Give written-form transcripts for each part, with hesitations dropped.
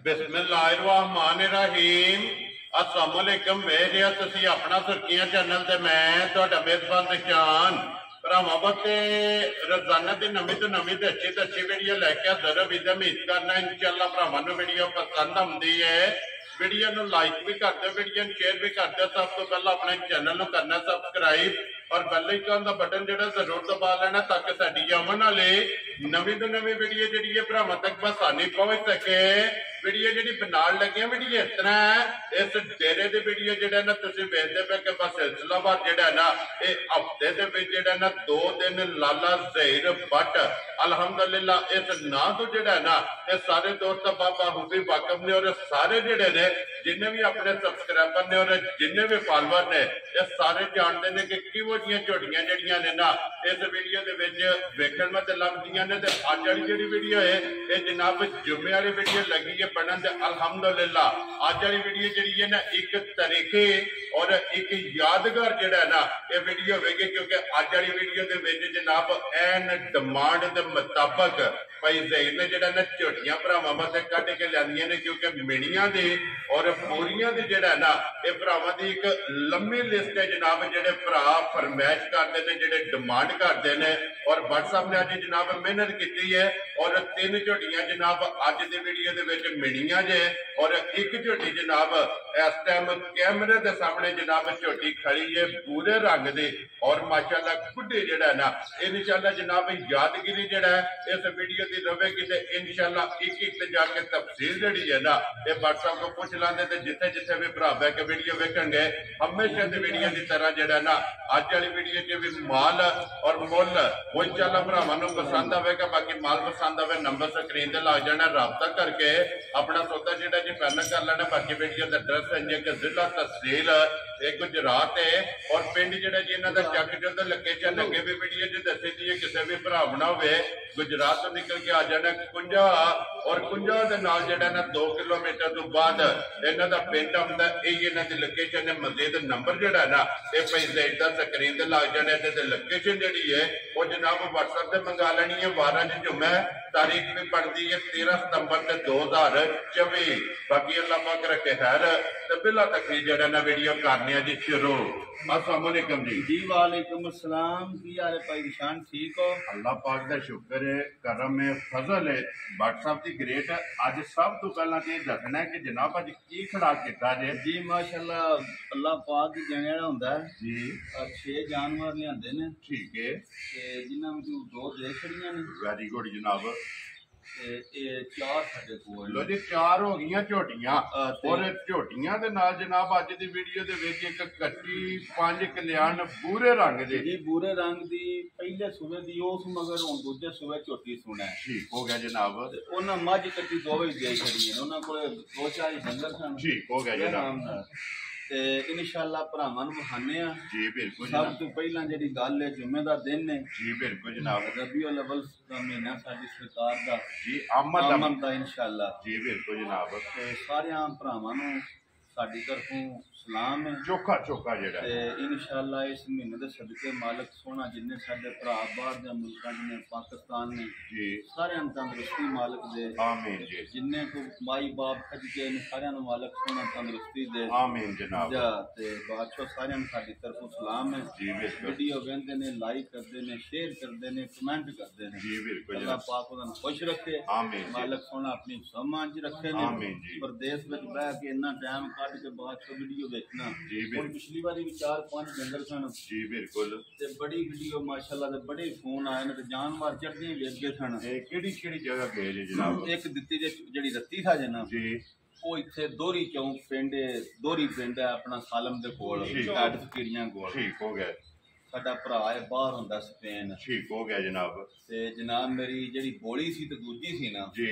बिस्मिल्लाहिर्रहमानिर्रहीम अस्सलाम वालेकुम। मेरे तुसी अपना सुर्खियां चैनल ते मैं तुहाडा मेजबान निशान भरावां बते रोजाना की नवी तो नवी तो अच्छी वीडियो लैके हाजिर उम्मीद करना इंशाअल्लाह भरावां नूं वीडियो पसंद आउंदी है। वीडियो नूं लाइक भी कर दो, वीडियो शेयर भी कर दो। सब तो पहला अपने चैनल नूं करना सबसक्राइब और बेल आइकन का बटन जो जरूर दबा लेना ताकि साडी आवन वाली नवी तो नवी वीडियो जी है भरावां तक आसानी पहुंच सके। वीडियो जी बनान लगे वीडियो इस तरह है, इस डेरे की वीडियो जो ना तुम वेखते पे कि बस सिलसिलावार जो ना ये हफ्ते के ना 2 दिन लाला ज़हीर भट्ट अल्हम्दुलिल्लाह इस ना तो जो ना ये सारे दोस्त बाबा हूबी वाकफ ने और सारे जोड़े ने जिन्हें भी अपने सबसक्राइबर ने और जिन्हें भी फॉलोअर ने ये सारे जानते हैं कि किहो जिहियां झोटियां जड़ियां ने ना इस वीडियो के वेखण में लगदियां ने। ते अज वाली जिहड़ी वीडियो है ये जनाब जुम्मे वाली वीडियो लगी है बनन ते अल्हम्दुलिल्लाह अज वाली वीडियो जिहड़ी है ना एक तरीके और एक यादगार जिहड़ा ना ये वीडियो होगी क्योंकि अज वाली वीडियो के विच जनाब एन डिमांड के मुताबक भाई ज़हीर ने जिहड़ा ना झोटियां भरावां वास्ते कढ के लिआंदियां ने क्योंकि मिणियां दी और पूरियां दी जिहड़ा ना ये भरावां दी एक लंबी लिस्ट है जनाब जिहड़े भरा फरमाइश करते हैं जिहड़े डिमांड करते हैं और व्हाट्सएप ने अज जनाब मेहनत की है और 3 झोटियां जनाब अज की वीडियो के विच मिणियां जे और एक झोटी जनाब इस टाइम कैमरे के सामने जनाब झोटी खड़ी है पूरे रंग की और माशाअल्लाह खुडे जिहड़ा ना इंशाअल्लाह जनाब यादगिरी जिहड़ा है इस वीडियो की रहेगी तो इंशाअल्लाह एक जाके तफसील जिहड़ी है ना ये व्हाट्सएप को पूछ लांदे ते जिथे जिथे भी भरा बह के वीडियो वेखणगे हमेशा की वीडियो की तरह जिहड़ा ना अज वाली वीडियो च भी माल और मुल वो इंशाअल्लाह भरावां नूं पसंद आवेगा। बाकी माल पसंद आवे नंबर स्क्रीन ते लग जाना राबता करके अपना सौदा जिहड़ा जी फाइनल कर लेना। बाकी वीडियो का एड्रैस है जी जिला तहसील गुजरात है और पिंड जिहड़ा जी इन्हां दा चक जो लोकेशन अगे भी वीडियो च दसी दी है। किसी भी भरा बना होवे गुजरात तो निकल के आ जाना कुंजा और कुंजा दे नाल जिहड़ा ना 2 किलोमीटर तो बाद इन्हां दा पिंड आउंदा यही इन्हां दी लोकेशन है। मजीद नंबर जिहड़ा ना ये भाई ज़हीर दा स्क्रीन ते लग जाने ते लोकेशन जिहड़ी है वो जनाब व्हाट्सएप ते मंगा लेनी है। 12 जुम्मे तारीख भी पड़ती है 13 सितंबर 2024। बाकी अल्लाह पाक रखे खैर ते बिला तकरीर जिहड़ा ना वीडियो करनी है जी शुरू। अस्सलाम वालेकुम जी। वालेकुम अस्सलाम। की हाल है भाई निशान, ठीक हो? अल्लाह पाक दा शुक्र है, करम है, फजल है, व्हाट्सएप की ग्रेट है। अज सब तो पहला तो दसना है कि जनाब अज की खड़ा किया जे जी माशाअल्लाह अल्लाह पाक की देने वाला हुंदा है जी। 6 जानवर लिआंदे ने ठीक है ते जिन्हां विचों 2 दे छड़ियां ने। वेरी गुड जनाब। ये 4 साडे कोल लो जी 4 हो गई झोटियां और झोटियां दे नाल जनाब अज दी वीडियो दे विच एक कच्ची 5 कल्याण बूरे रंग दे जी बूरे रंग दी पहले सूबे दी उस मगर हुण दूजे सूबे झोटी सुना है। ठीक हो गया जनाब। उन्हां मझ कच्ची दोवे दे छड़ी है, उन्हां कोले 2-4 डंगर सन। ठीक हो गया जनाब। ते इंशाअल्लाह भरावां नूं बहाने आ जी बिल्कुल सब तो पहला जिहड़ी गल है जुम्मे दा दिन है जी बिल्कुल जनाब। रबीउल अव्वल दा महीना साडी सरकार दा जी आमद दा इंशाअल्लाह जी बिल्कुल जनाब। ते सारे भरावां नूं साडी तरफों सलाम है चोखा चोखा जिहड़ा ते इंशाअल्लाह इस महीने दे सदके मालक सोना जिन्ने साडे भरा बाहर दे मुल्कां ने पाकिस्तान ने जी सारे तंदुरुस्ती मालक दे आमीन जी। जिन्ने को माई बाप खज के इन सारे मालक सोना तंदुरुस्ती दे आमीन जनाब। ते बादशाह सारे साडी तरफों सलाम है जी बिल्कुल। वीडियो वेंदे ने लाइक करदे ने शेयर करदे ने कमेंट करदे ने जी बिल्कुल। अल्लाह पाक उन्हां नूं खुश रखे आमीन। मालक सोना अपनी सम्मान च रखे ने आमीन जी। परदेस विच बैठ के इन्ना टाइम कढ के बादशाह वीडियो देखना जी बिल्कुल। पिछली बारी भी 4-5 डंगर सन जी बिल्कुल ते बड़ी वीडियो माशाअल्लाह ते बड़े फोन आए ने ते जानवर चढ़दियां वेख गए सन। केड़ी जगह गए जी जनाब? एक दित्ती जेड़ी रत्ती था जनाब जी वो इत्थे दोहरी चौंक पिंड दोहरी पिंड है अपना सालम दे कोल ढाड फकीरियां कोल। ठीक हो गया। साडा भरा है बाहर हुंदा स्पेन। ठीक हो गया जनाब। ते जनाब मेरी जेड़ी बोली सी ते दूजी सी ना जी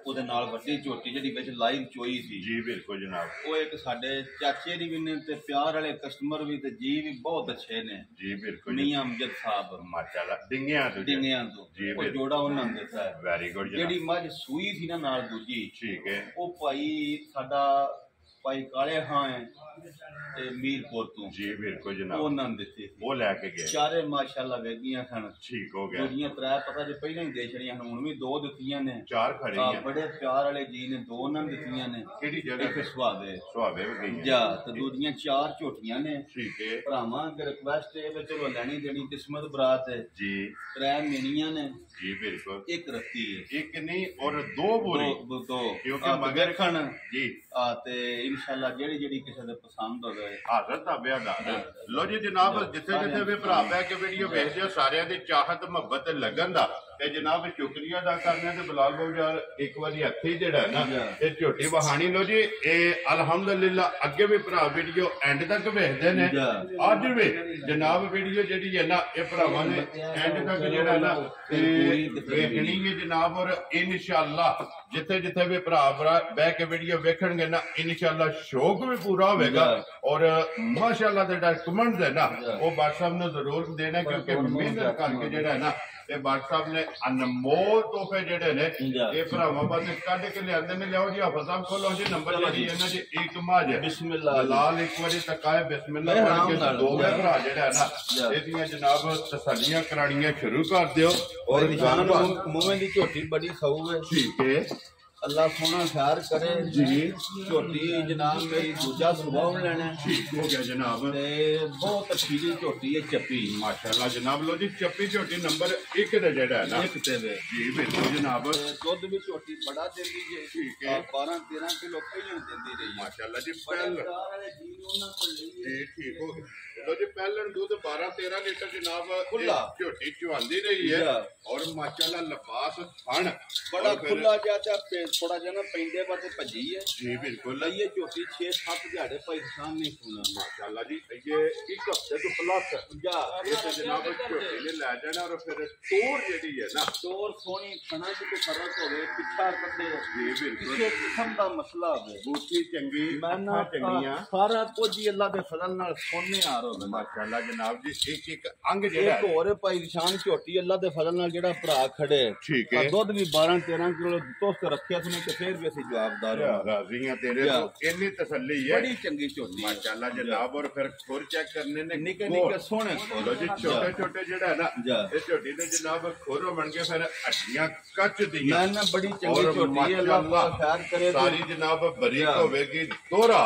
ਉਹਦੇ ਨਾਲ ਵੱਡੀ ਝੋਟੀ ਜਿਹੜੀ ਵਿੱਚ ਲਾਈਵ ਚੋਈ ਸੀ ਜੀ ਬਿਲਕੁਲ ਜਨਾਬ। ਉਹ ਇੱਕ ਸਾਡੇ ਚਾਚੇ ਦੀ ਵੀ ਨੇ ਤੇ ਪਿਆਰ ਵਾਲੇ ਕਸਟਮਰ ਵੀ ਤੇ ਜੀ ਵੀ ਬਹੁਤ ਅੱਛੇ ਨੇ ਜੀ ਬਿਲਕੁਲ। ਮੀਆਂ ਅਮਜਦ ਸਾਹਿਬ ਮਾਸ਼ਾਅੱਲਾ ਡਿੰਗਿਆਂ ਤੋਂ ਜੀ ਉਹ ਜੋੜਾ ਉਹਨਾਂ ਨੇ ਦਿੱਤਾ ਹੈ। Very good. ਜਿਹੜੀ ਮੱਝ ਸੂਈ ਸੀ ਨਾ ਨਾਲ ਦੂਜੀ ਠੀਕ ਹੈ ਉਹ ਭਾਈ ਸਾਡਾ भाई काले खां है ते मीरपुर तो जी बिल्कुल जनाब उन्होंने दित्ती थी वो लैके गए चारे माशाल्लाह वेगियां सन ठीक हो गया दूजियां त्रै पता जे पहले ही दे छड़ियां हन हुण भी दो दित्तियां ने चार खड़ी हैं बड़े प्यार वाले जी ने दो उन्होंने दित्तियां ने केड़ी जगह इक सुहावे सुहावे भी गई जा ते दूजियां चार झोटियां ने ठीक है भरावां अगर रिक्वेस्ट है वे चलो लैनी देनी किस्मत बरात है जी त्रै मिनियां ने जी बिल्कुल एक रत्ती है एक नहीं और दो बोरी दो क्योंकि मगर खन जी ते इंशाल्लाह जेड़ी जेड़ी किसी दे पसंद होवे हाजर ताबे हाजर लो जी जनाब जिथे जिथे भी भरा बै के वीडियो वेखदे हो सारियां दी चाहत मुहब्बत ते लगन दा ते जनाब शुक्रिया अदा करने ते बिलाल भाऊ यार एक बारी हथे जेड़ा है ना ये झोटी वहानी लो जी ए अल्हम्दुलिल्लाह अगे भी भरा वीडियो एंड तक वेखदे ने अज भी जनाब वीडियो जेड़ी है ना ये भरावां ने एंड तक जेड़ा ना वेखनी है जनाब और इंशाअल्लाह जिथे जिथे भी भरा बह के वीडियो वेखणगे ना इंशाअल्लाह शौक भी पूरा होगा और माशाअल्लाह दे डॉक्यूमेंट्स है ना वो बादशाह साहब ने जरूर देना क्योंकि मेहनत करके जेड़ा है ना ते बादशाह साहब ने अनमोल तोहफे जेड़े ने ये भरावां पासे कढ के लिआंदे ने लियाओ जी हाफिज साहब खोलो जी नंबर जी है ना जी एक माज बिस्मिल्लाह लाल एक बारी तकाए बिस्मिल्लाह पढ़ के दो भरा जेड़ा है ना एदियां जनाब तसल्लियां करानियां शुरू कर दियो और मुंह दी झोटी बड़ी खाऊ है ठीक है अल्लाह सोना खैर करे जी झोटी जनाब मेरी दूजा सुभाव लेना ठीक हो गया जनाब बहुत अच्छी जी झोटी है चप्पी माशाल्लाह जनाब लो जी चप्पी झोटी नंबर 1 दा जेड़ा है ना एक ते वे जी बिल्कुल जनाब दुध भी झोटी बड़ा देंदी है ठीक है 12-13 किलो पहले देंदी रही माशाल्लाह जी जी ठीक हो लो जी पहले दूध 12-13 लीटर जनाब झोटी चुआंदी रही है और माशाल्लाह लिबास थन बड़ा खुला जाता थोड़ा जा ना पेंदे बाते भजी है जी बिल्कुल ये झोटी 6-7 दिहाड़े भाई किसान नहीं सुना माशाल्लाह जी ये एक हफ्ते तो प्लस जा ये तो जनाब झोटी ने ले जाना और फिर तोर जेडी है ना तोर सोनी खाना से तो फर्क होवे पिछा कटे जी बिल्कुल किसी किस्म दा मसला होवे बूटी चंगी अखा चंगियां सारा कुछ ही अल्लाह दे फजल नाल सोने आ रहा माशाल्लाह जनाब जी एक अंग जेड़ा एक और भाई निशान झोटी अल्लाह दे फजल नाल जेड़ा भरा खड़े ठीक है दुध भी 12-13 किलो तोस्त रखे ने तो फिर भी असि जवाबदार राजी हैं तेरे तो इतनी तसल्ली है बड़ी चंगी झोटी माशाल्लाह जनाब और फिर खुर चेक करने ने निके निके सोने खोलो जी छोटे छोटे जेड़ा है ना ये झोटी ने जनाब खुर बन के फिर हड्डियां कच दी मैं ना बड़ी चंगी झोटी है अल्लाह खैर करे सारी जनाब बरीक होवेगी दोहरा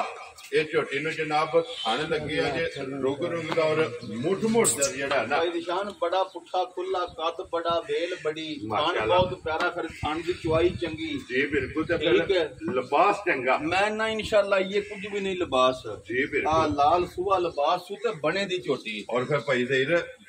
ये झोटी नु जनाब खान लगी है जे रुग रुग दा और मुठ मुठ दा जेड़ा ना भाई निशान बड़ा पुठा खुला कद बड़ा बेल बड़ी खान बहुत प्यारा फिर खान दी चुआई चंगी जी बिल्कुल ते फिर लिबास चंगा मैं ना इंशाल्लाह ये कुछ भी नहीं लिबास जी बिल्कुल हां लाल सुहा लिबास सु ते बने दी झोटी और फिर भाई सही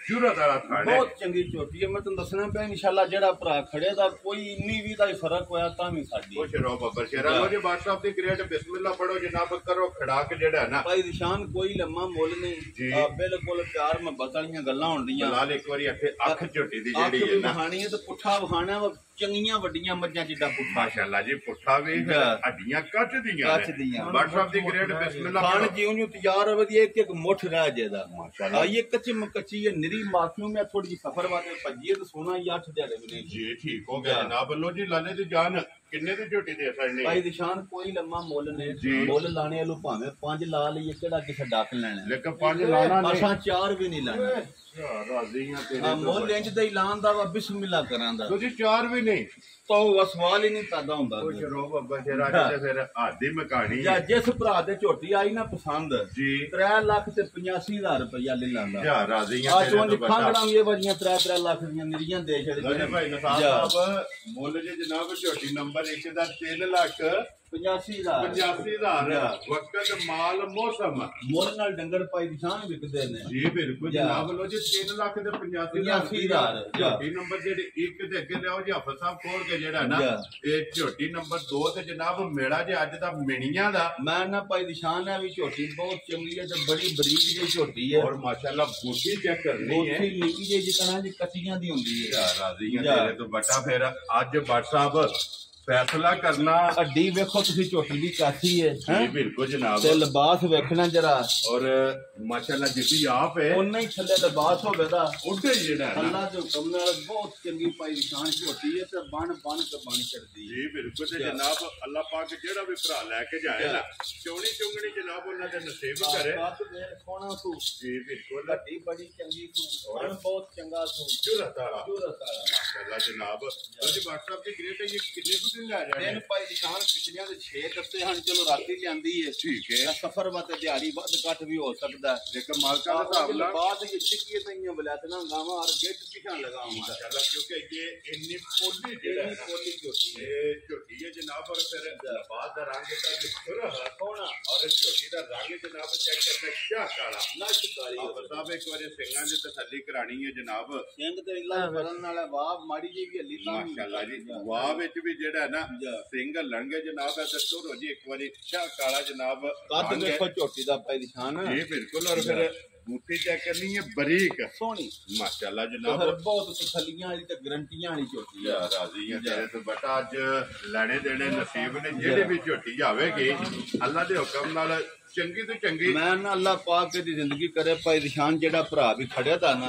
जरूरत वाला खाना बहुत चंगी झोटी है मैं तुम दसना पे इंशाल्लाह जेड़ा भरा खड़े दा कोई इन्नी भी दा फर्क होया ता भी साडी खुश रहो बब्बर शेरा लो जी बादशाह साहब दी ग्रेट बिस्मिल्लाह पढ़ो जनाब करो खड़ाक जेड़ा है ना भाई निशान कोई लम्मा मोल नहीं बिल्कुल प्यार मोहब्बत वाली गल्लां होंदियां लाल एक बारी अख झोटी दी जेड़ी है ना बहानी है तो पुठा बहाना चंगियां वड्डियां मज्जां जिड्डा पुठा माशाल्लाह जी पुठा भी हड्डियां कच दियां बादशाह साहब दी ग्रेट बिस्मिल्लाह खान जी उन्हें तैयार होवे दी एक एक मुठ रह जेदा माशाल्लाह ये कच्ची ये निरी माफियों में थोड़ी जी सफर वाले भजी तो सोना ही 8 दिहाड़े में जी ठीक हो गया जनाब लो जी लाले दी जान किन्ने दी झोटी दे सकने भाई निशान कोई लम्मा मोल ने मोल लाने वालों भावे 5 ला लईए केड़ा किसे डाक लेना लेकिन 5 लाना नहीं असा 4 भी नहीं लाना राजी हैं तेरे मोल इंज दा ऐलान दा बिस्मिल्लाह करांदा तुझे 4 भी नहीं तो सवाल ही नहीं पैदा होंदा कुछ रो बब्बर शेरा ते फिर आधी मकानी या जिस भरा दे झोटी आई ना पसंद जी 3,85,000 रुपया ले लांदा या राजी हैं आज तो खांगड़ा ये वजियां 3 लाख दी निरियां दे छड़े भाई नसाब साहब मोल जे जनाब झोटी नंबर 1 दा 3,85,000 वक्त माल मौसम मोल नाल डंगर पाई दिशान विकदे ने जी बिल्कुल जनाब लो जी 3,85,000 झोटी नंबर जेडी 1 ते अगे लियाओ जी हाफिज साहब खोल के जेड़ा ना ये झोटी नंबर 2 ते जनाब मेड़ा जे अज दा मिणियां दा मैं ना पाई दिशान है भी झोटी बहुत चंगी है ते बड़ी बरीक जी झोटी है और माशाल्लाह बूटी चेक करनी है बूटी निकी जी जितना जी कच्चियां दी हुंदी है राजी हैं तेरे तो बटा फिर आज बादशाह साहब फैसला करना। हड्डी वेखो तुसी झोटी दी कैसी है जी बिल्कुल जनाब। ते लिबास वेखना जरा और माशाल्लाह जिद्दी आप है उन्ना ही थल्ले लिबास होवेगा उड्डे जेड़ा है ना अल्लाह दे हुक्म नाल बहुत चंगी पाई निशान झोटी है ते बन बन के बन चढ़दी जी बिल्कुल ते जनाब अल्लाह पाक जेड़ा भी भरा लेके जाए ना चौड़ी चुंगनी जनाब उन्हां दे नसीब करे। सोना तू जी बिल्कुल हड्डी बड़ी चंगी तू बन बहुत चंगा तू जुरत वाला माशाल्लाह जनाब। और जी व्हाट्सएप दी ग्रेट है ये कितने को दिन ला जाने दिन पाई निशान पिछलियां दे 6 हफ्ते हन चलो राती लियांदी है ठीक है सफर वाते दिहाड़ी वध घट भी हो सकदा है लेकिन मालका दा हिसाब नाल बाद ये चिक्की तइयां बलातना गावा और गेट पिछा लगाऊं माशाल्लाह क्योंकि ये इतनी पोली जेड़ा है पोली झोटी है जनाब। और फिर बाद दा रंग दा सुरा सोना और झोटी दा रंग जनाब चेक करना क्या काला नश काली अब साहब एक बार सिंगां दी तसल्ली करानी है जनाब। सिंग ते इल्ला फरन नाल वाव माड़ी जी भी हल्ली ता माशाल्लाह जी वाह विच भी जेड़ा है ना सिंग लंगे जनाब है तो हो जी एक बारी अच्छा काला जनाब कद देखो झोटी दा पाई निशान जी बिल्कुल। और फिर बूटी चेक करनी है बरीक सोनी माशाल्लाह जनाब बहुत तसल्लियां वाली ते गारंटियां वाली झोटी है। राजी है तेरे तो बेटा अज लेने देने नसीब ने जेड़ी भी झोटी आवेगी अल्लाह दे हुक्म नाल चंगी तो चंगी मैं ना अल्लाह पाक दी जिंदगी करे भाई निशान जेड़ा भरा भी खड़िया था ना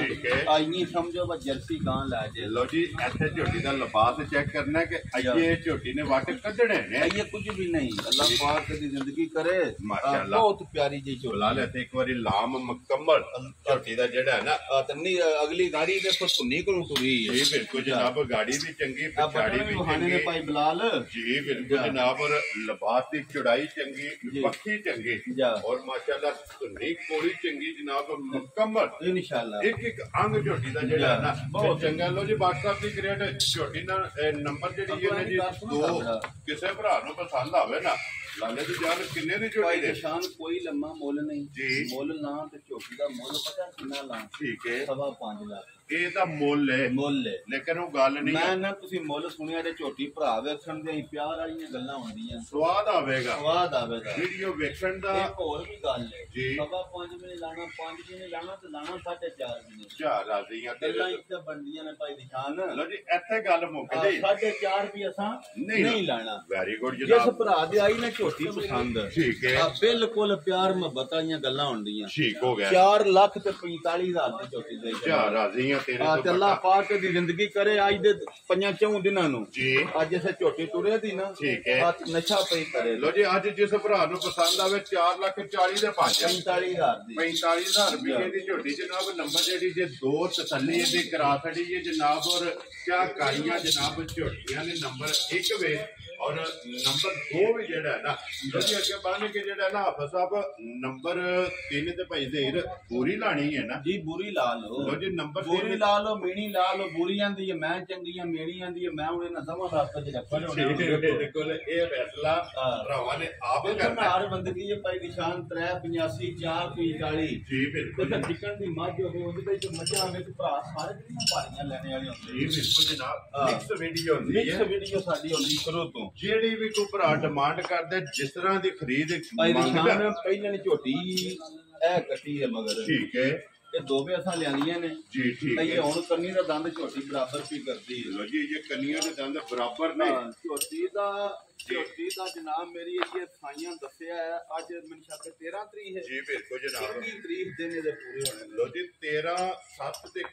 आई नहीं समझो बस जर्सी गां ला जे लो जी ऐसे झोटी दा लिबास चेक करना है कि ये झोटी ने वाट कढने ने ये कुछ भी नहीं अल्लाह पाक दी जिंदगी करे माशाल्लाह बहुत प्यारी जी झोटी ला लेते एक बारी लाम मुकम्मल झोटी दा जेड़ा है ना तन्नी अगली गाड़ी देखो सुन्नी को टुरी है जी बिल्कुल जनाब गाड़ी भी चंगी पिछाड़ी भी चंगी ने भाई बिलाल जी बिल्कुल जनाब। और लिबास की चौड़ाई चंगी पक्की चंगी और माशाल्लाह सुन्नी कोड़ी चंगी जनाब मुकम्मल इंशाल्लाह एक एक अंग झोटी दा जेड़ा है ना बहुत चंगा। लो जी व्हाट्सएप दी ग्रेट झोटी ना नंबर जेड़ी है जी दो किसे भरा नु पसंद आवे ना लाले दी जान किन्ने दी झोटी दे निशान कोई लम्मा मोल नहीं जी मोल ना ते झोटी दा मोल पता कितना ला ठीक है 5.5 लाख ਇਹ ਤਾਂ ਮੁੱਲ ਹੈ ਲੇਕਿਨ ਉਹ ਗੱਲ ਨਹੀਂ ਮੈਂ ਨਾ ਤੁਸੀਂ ਮੁੱਲ ਸੁਣਿਆ ਤੇ ਝੋਟੀ ਭਰਾ ਵੇਖਣ ਦੇ ਪਿਆਰ ਵਾਲੀਆਂ ਗੱਲਾਂ ਹੁੰਦੀਆਂ ਸਵਾਦ ਆਵੇਗਾ ਵੀਡੀਓ ਵੇਖਣ ਦਾ ਇੱਕ ਹੋਰ ਵੀ ਗੱਲ ਹੈ ਜੀ ਬਾਬਾ 5 ਮਹੀਨੇ ਲਾਣਾ 5 ਮਹੀਨੇ ਲਾਣਾ ਤੇ ਲਾਣਾ 4.5 ਮਹੀਨੇ ਜਾ ਰਾਜ਼ੀਆਂ ਗੱਲਾਂ ਇੱਥੇ ਬਣਦੀਆਂ ਨੇ ਭਾਈ ਨਿਸ਼ਾਨ ਲੋ ਜੀ ਇੱਥੇ ਗੱਲ ਮੁੱਕ ਗਈ 4.5 ਵੀ ਅਸਾਂ ਨਹੀਂ ਲਾਣਾ ਵੈਰੀ ਗੁੱਡ ਜਨਾਬ। ਜਿਸ ਭਰਾ ਦੇ ਆਈ ਨਾ ਝੋਟੀ ਪਸੰਦ ਠੀਕ ਹੈ ਆ ਬਿਲਕੁਲ ਪਿਆਰ ਮੁਹੱਬਤ ਵਾਲੀਆਂ ਗੱਲਾਂ ਹੁੰਦੀਆਂ ਠੀਕ ਹੋ ਗਿਆ 4 ਲੱਖ ਤੇ 45,000 ਦੀ ਝੋਟੀ ਦੇ ਜਾ ਰਾਜ਼ੀਆਂ ਤੇਰੇ ਤੋਂ अल्लाह पाक दी जिंदगी करे आज दे 5-4 दिनां नु जी आज जैसे छोटी टुरे दी ना ठीक है नशा पे करे लो जी आज जिस भरा नु पसंद आवे 4,40,000 दे 45,000 दी 45,000 रुपए दी झोटी जनाब। नंबर जेडी जे दो तसल्ली दी करा छड़ी है जनाब। और क्या कारियां जनाब झोटियां ने नंबर 1 वे और नंबर 2 भी जेड़ा है ना जो जी अगे बन के जेड़ा ना हाफिज साहब नंबर 3 ते भाई देर पूरी लानी है ना जी बुरी ला लो जी नंबर पूरी ला लो मेणी ला लो बुरी आंदी है मैं चंगी है मेणी आंदी है मैं उन्हें ना दवा रास्ते च रखा बिल्कुल ये फैसला भरावां ने आप करना हर बंदगी ये भाई निशान 385 445 जी बिल्कुल चिकन दी मझ होवे ਉਹਦੇ ਵਿੱਚ ਮੱਝਾਂ ਵਿੱਚ ਭਰਾ ਸਾਰੇ ਕਿੰਨਾ ਭਾਰੀਆਂ ਲੈਣੇ ਵਾਲੇ ਹੁੰਦੇ जी बिल्कुल जनाब। मिक्स वीडियो ਹੁੰਦੀ है ਮਿਕਸ ਵੀਡੀਓ ਸਾਡੀ ਹੁੰਦੀ ਸ਼ੁਰੂ ਤੋਂ ਜਿਹੜੀ ਵੀ ਕੋਈ ਭਰਾ ਡਿਮਾਂਡ ਕਰਦੇ ਜਿਸ ਤਰ੍ਹਾਂ ਦੀ ਖਰੀਦ ਭਾਈ ਨਿਸ਼ਾਨ ਪਹਿਲਾਂ ਨੇ ਝੋਟੀ ਇਹ ਕੱਟੀ ਹੈ ਮਗਰ ਠੀਕ ਹੈ ਇਹ ਦੋ ਵੀ ਅਸਾਂ ਲਿਆਂਦੀਆਂ ਨੇ ਜੀ ਠੀਕ ਹੈ। ਇਹ ਹੁਣ ਕੰਨੀ ਦਾ ਦੰਦ ਝੋਟੀ ਬਰਾਬਰ ਵੀ ਕਰਦੀ ਹੈ ਲੋ ਜੀ ਇਹ ਕੰਨੀਆਂ ਦੇ ਦੰਦ ਬਰਾਬਰ ਨੇ ਝੋਟੀ ਦਾ ਜਨਾਬ ਮੇਰੀ ਇਹ ਸਾਈਆਂ ਦੱਸਿਆ ਹੈ ਅੱਜ ਮੈਨੂੰ ਸ਼ੱਕ 13 ਤਰੀਕ ਹੈ ਜੀ ਬਿਲਕੁਲ ਜਨਾਬ। 13 ਤਰੀਕ ਦਿਨ ਇਹਦੇ ਪੂਰੇ ਹੋਣੇ ਲੋ ਜੀ 13 7 ਤੇ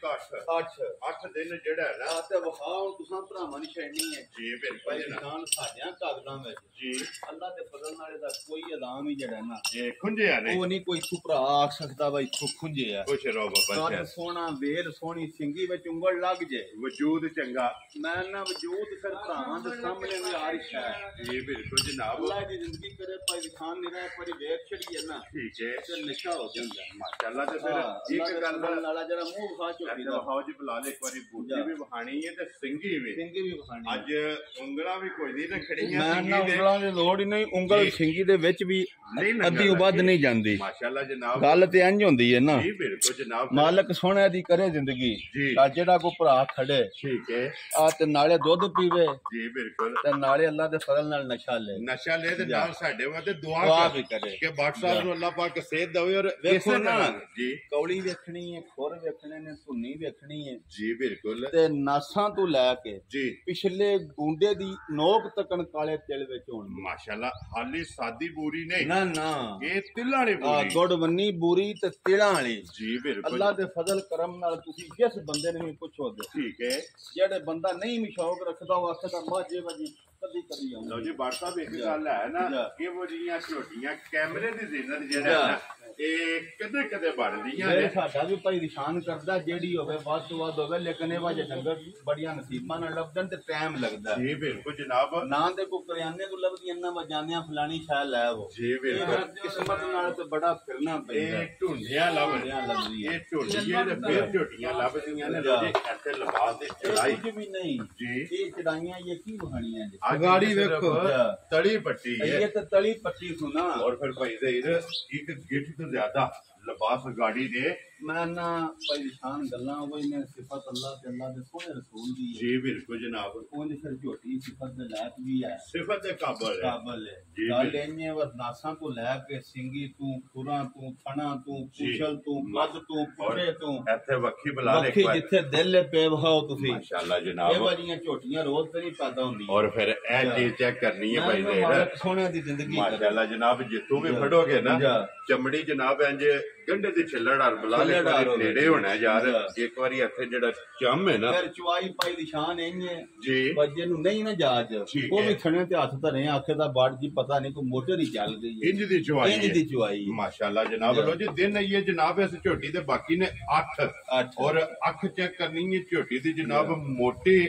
8 ਦਿਨ ਜਿਹੜਾ ਹੈ ਨਾ ਤੇ ਵਿਖਾਓ ਤੁਸੀਂ ਭਰਾਵਾਂ ਦੀ ਛੇੜਨੀ ਹੈ ਜੀ ਬਿਲਕੁਲ ਜਨਾਬ। ਸਾਡਿਆਂ ਕਾਗਜ਼ਾਂ ਵਿੱਚ ਜੀ ਅੱਲਾ ਦੇ ਫਜ਼ਲ ਨਾਲ ਇਹਦਾ ਕੋਈ ਇਲਾਮ ਹੀ ਜਿਹੜਾ ਨਾ ਇਹ ਖੁੰਝਿਆ ਨੇ ਉਹ ਨਹੀਂ ਕੋਈ ਭਰਾ ਆਖ ਸਕਦਾ ਬਾਈ ਖੁੰਝੇ ਆ ਖੁਸ਼ ਰਹੋ ਬਾਬਾ ਜੀ। ਸੋਹਣਾ ਵੇਲ ਸੋਹਣੀ ਸਿੰਗੀ ਵਿੱਚ ਉਂਗਲ ਲੱਗ ਜੇ ਵਜੂਦ ਚੰਗਾ ਮੈਂ ਨਾ ਵਜੂਦ ਫਿਰ ਭਰਾਵਾਂ ਦੇ ਸਾਹਮਣੇ ਵੀ ਆਰਿਸ਼ ਹੈ ਜੀ ਬਿਲकुल जनाब। अल्लाह की जिंदगी करे भाई खान निरा पर वेख छड़ी है ना ठीक है ते नशा हो जांदा माशाल्लाह। ते फिर एक गल नाला जरा मुंह खा चोटी दा हाओ जी बुला ले एक बारी बूटी भी वहानी है ते सिंगी भी वहानी आज उंगला भी कोई नहीं रखड़ियां मैं ना उंगला दी लोड़ ही नहीं उंगल ਬਿਲਕੁਲ ਸਿੰਗੀ ਦੇ ਵਿੱਚ ਵੀ ਅੱਧੀ ਵੱਧ ਨਹੀਂ ਜਾਂਦੀ ਮਾਸ਼ਾਅੱਲਾ ਜਨਾਬ ਗੱਲ ਤੇ ਇੰਜ ਹੁੰਦੀ ਹੈ ਨਾ ਜੀ ਬਿਲਕੁਲ ਜਨਾਬ ਮਾਲਕ ਸੋਹਣੇ ਦੀ ਕਰੇ ਜ਼ਿੰਦਗੀ ਤਾਂ ਜਿਹੜਾ ਕੋ ਭਰਾ ਖੜੇ ਠੀਕ ਹੈ ਆ ਤੇ ਨਾਲੇ ਦੁੱਧ ਪੀਵੇ ਜੀ ਬਿਲਕੁਲ ਤੇ ਨਾਲੇ ਅੱਲਾਹ ਦੇ ਫਜ਼ਲ ਨਾਲ ਨਸ਼ਾ ਲੈ ਤੇ ਨਾਲ ਸਾਡੇ ਵਾਸਤੇ ਦੁਆ ਵੀ ਕਰੇ ਕਿ ਬਾਟ ਸਾਹਿਬ ਨੂੰ ਅੱਲਾਹ ਪਾਕ ਸਿਹਤ ਦੇਵੇ ਔਰ ਵੇਖੋ ਨਾ ਜੀ ਕੌਲੀ ਵੇਖਣੀ ਹੈ ਖੁਰ ਵੇਖਣੇ ਨੇ ਧੁੰਨੀ ਵੇਖਣੀ ਹੈ ਜੀ ਬਿਲਕੁਲ ਤੇ ਨਾਸਾਂ ਤੋਂ ਲੈ ਕੇ ਜੀ ਪਿਛਲੇ ਗੁੰਡੇ ਦੀ ਨੋਕ ਤੱਕਣ ਕਾਲੇ ਤਿਲ ਵਿੱਚ ਹੋਣ ਮਾਸ਼ਾਅੱਲਾ ਹਾਲੀ ਸਾਦੀ ਬੂਰੀ ਨਹੀਂ ਨਾ ਨਾ ਇਹ ਤਿਲਾਂ ਵਾਲੀ ਬੂਰੀ ਗੁੜ ਵੰਨੀ ਬੂਰੀ ਤੇ ਤਿਲਾਂ ਵਾਲੀ ਜੀ ਬਿਲਕੁਲ ਅੱਲਾਹ ਦੇ ਫਜ਼ਲ ਕਰਮ ਨਾਲ ਤੁਸੀਂ ਜਿਸ ਬੰਦੇ ਨੇ ਵੀ ਪੁੱਛੋ ਠੀਕ ਹੈ ਜਿਹੜੇ ਬੰਦਾ ਨਹੀਂ ਵੀ ਸ਼ੌਕ ਰੱਖਦਾ ਉਹ ਆਖਦਾ ਮਾਝੇ ਵਜੀ ਕਦੀ ਕਦੀ ਆਉਂਦਾ ਲਓ ਜੀ ਬਾਟ ਸਾਹਿਬ ਇੱਕ ਗੱਲ ਹੈ ਨਾ ਕਿ ਉਹ ਜੀਆਂ ਝੋਟੀਆਂ ਕੈਮਰੇ ਦੀ ਜ਼ਿੰਨਤ ਜਿਹੜਾ ਹੈ ਇਹ ਕਦੇ ਕਦੇ ਬਣਦੀਆਂ ਨੇ ਸਾਡਾ ਵੀ ਭਾਈ ਨਿਸ਼ਾਨ ਕਰਦਾ ਜਿਹੜੀ ਹੋਵੇ ਵੱਧ ਤੋਂ ਵੱਧ ਹੋਵੇ ਲੇਕਿਨ ਇਹ ਵਾਜੇ ਡੰਗਰ ਬੜੀਆਂ ਨਸੀਬਾਂ ਨਾਲ ਲੱਭਣ ਤੇ ਟਾਈਮ ਲੱਗਦਾ ਜੀ ਬਿਲਕੁਲ ਜਨਾਬ ਨਾ ਤੇ ਕੋ ਕਰਿਆਨੇ ਤੋਂ ਲੱਭਦੀਆਂ ਨਾ ਵਜਾਨਿਆਂ ਫਲਾਣੀ ਸ਼ੈ ਲੈ ਉਹ ਜੀ ਬਿਲਕੁਲ ਕਿਸਮਤ ਨਾਲ ਤੇ ਬੜਾ ਫਿਰਨਾ ਪੈਂਦਾ ਇਹ ਢੂੰਡਿਆਂ ਲੱਭਦੀਆਂ ਇਹ ਢੂੰਡੀਆਂ ਤੇ ਫਿਰ ਝੋਟੀਆਂ ਲੱਭਦੀਆਂ ਨੇ ਲੋ ਜੀ ਇੱਥੇ ਲਿਬਾਸ ਦੀ ਚੜਾਈ ਕੁਝ ਵੀ ਨਹੀਂ ਜੀ ਇਹ ਚੜਾਈਆਂ ਇਹ ਕੀ ਵਹਾਣੀਆਂ ਜੀ ਅਗਾੜੀ ਵੇਖੋ ਤਲੀ ਪੱਟੀ ਹੈ ਇਹ ਤੇ ਤਲੀ ਪੱਟੀ ਸੁਣਾ ਔਰ ਫਿਰ ਭਾਈ ਦੇ ਇੱਕ ਗਿੱਠ ਤੋਂ ਜ਼ਿਆਦਾ ਲਿਬਾਸ ਗਾੜੀ ਦੇ ਮੈਂ ਨਾ ਪਰੇਸ਼ਾਨ ਗੱਲਾਂ ਉਹ ਨੇ ਸਿਫਤ ਅੱਲਾਹ ਤੇ ਅੱਲਾਹ ਦੇ ਸੋਹਣੇ ਰਸੂਲ ਦੀ ਜੀ ਬਿਲਕੁਲ ਜਨਾਬ ਉਹਨੇ ਫਿਰ ਝੋਟੀ ਸਿਫਤ ਦੇ ਲਾਇਕ ਵੀ ਹੈ ਸਿਫਤ ਦੇ ਕਾਬਲ ਹੈ ਗੱਲ ਇੰਨੇ ਵਰਨਾਸਾਂ ਤੋਂ ਲੈ ਕੇ ਸਿੰਗੀ ਤੋਂ ਖੁਰਾਂ ਤੋਂ ਥਣਾ ਤੋਂ ਪੁਛਲ ਤੋਂ ਮੱਧ ਤੋਂ ਪੁਰੇ ਤੋਂ ਇੱਥੇ ਵੱਖੀ ਬੁਲਾ ਲੈ ਵੱਖੀ ਜਿੱਥੇ ਦਿਲ ਪੇ ਵਹਾਓ ਤੁਸੀਂ ਮਾਸ਼ਾਅੱਲਾ ਜਨਾਬ ਇਹ ਵਾਲੀਆਂ ਝੋਟੀਆਂ ਰੋਜ਼ ਤੇ ਨਹੀਂ ਪੈਦਾ ਹੁੰਦੀਆਂ ਔਰ ਫਿਰ ਇਹ ਚੀਜ਼ ਚੈੱਕ ਕਰਨੀ ਹੈ ਭਾਈ ਦੇ ਸੋਹਣਿਆਂ ਦੀ ਜ਼ਿੰਦਗੀ ਮਾਸ਼ਾਅੱਲਾ ਜਨਾਬ ਜਿੱਥੋਂ ਵੀ ਫੜੋਗੇ ਨਾ ਚਮੜੀ ਜਨਾਬ ਇੰਜ ਗੰਢੇ ਦੇ ਛਿੱਲੜ ਹਰ ਬੁਲਾ ਲੈ ਨੇੜੇ ਹੋਣਾ ਯਾਰ ਇੱਕ ਵਾਰੀ ਇੱਥੇ ਜਿਹੜਾ ਚੰਮ ਹੈ ਨਾ ਫਿਰ ਚੁਆਈ ਪਾਈ ਦੀ ਸ਼ਾਨ ਇੰਨੇ ਜੀ ਬੱਜੇ ਨੂੰ ਨਹੀਂ ਨਾ ਜਾਜ ਉਹ ਵੀ ਥਣੇ ਤੇ ਹੱਥ ਧਰੇ ਆਖੇ ਦਾ ਬਾੜ ਜੀ ਪਤਾ ਨਹੀਂ ਕੋਈ ਮੋਟਰ ਹੀ ਚੱਲ ਗਈ ਹੈ ਇੰਜ ਦੀ ਚੁਆਈ ਮਾਸ਼ਾਅੱਲਾ ਜਨਾਬ ਲੋ ਜੀ ਦਿਨ ਇਹ ਜਨਾਬ ਇਸ ਝੋਟੀ ਦੇ ਬਾਕੀ ਨੇ 8 ਔਰ ਅੱਖ ਚੈੱਕ ਕਰਨੀ ਹੈ ਝੋਟੀ ਦੀ ਜਨਾਬ ਮੋਟੀ